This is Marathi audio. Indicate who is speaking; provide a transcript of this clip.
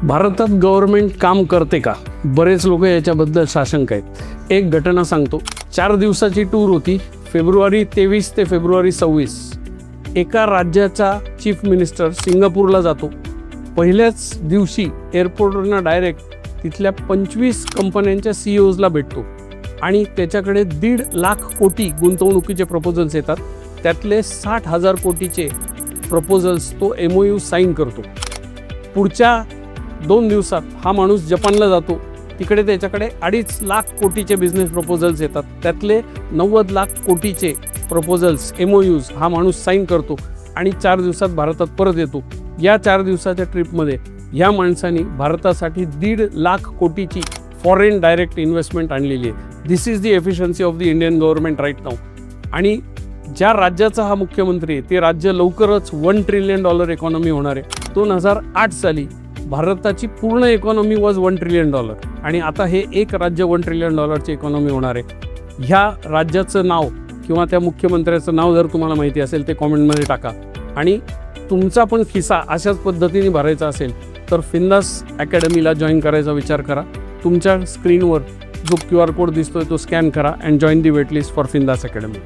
Speaker 1: भारतात गव्हर्नमेंट काम करते का? बरेच लोक याच्याबद्दल साशंक आहेत. एक घटना सांगतो. 4 दिवसाची टूर होती. फेब्रुवारी 23 ते फेब्रुवारी 26. एका राज्याचा चीफ मिनिस्टर सिंगापूरला जातो. पहिल्याच दिवशी एअरपोर्टवरनं डायरेक्ट तिथल्या 25 कंपन्यांच्या CEOजला भेटतो आणि त्याच्याकडे 1.5 लाख कोटी गुंतवणुकीचे प्रपोजल्स येतात. त्यातले 60,000 कोटीचे प्रपोजल्स तो MOU साईन करतो. पुढच्या 2 दिवसात हा माणूस जपानला जातो. तिकडे त्याच्याकडे 2.5 लाख कोटीचे बिझनेस प्रपोजल्स येतात. त्यातले 90 लाख कोटीचे प्रपोजल्स MOUs हा माणूस साईन करतो आणि 4 दिवसात भारतात परत येतो. या 4 दिवसाच्या ट्रिपमध्ये ह्या माणसाने भारतासाठी 1.5 लाख कोटीची फॉरेन डायरेक्ट इन्व्हेस्टमेंट आणलेली आहे. This is the efficiency of the Indian government right now. आणि ज्या राज्याचा हा मुख्यमंत्री आहे ते राज्य लवकरच $1 ट्रिलियन इकॉनॉमी होणार आहे. 2008 साली भारताची पूर्ण इकॉनॉमी वॉज $1 ट्रिलियन आणि आता हे एक राज्य $1 ट्रिलियन इकॉनॉमी होणार आहे. ह्या राज्याचं नाव किंवा त्या मुख्यमंत्र्याचं नाव जर तुम्हाला माहिती असेल ते कॉमेंटमध्ये टाका. आणि तुमचा पण खिसा अशाच पद्धतीने भरायचा असेल तर फिंदास अकॅडमीला जॉईन करायचा विचार करा. तुमच्या स्क्रीनवर जो QR कोड दिसतोय तो स्कॅन करा and join the wait list for फिंदास अकॅडमी.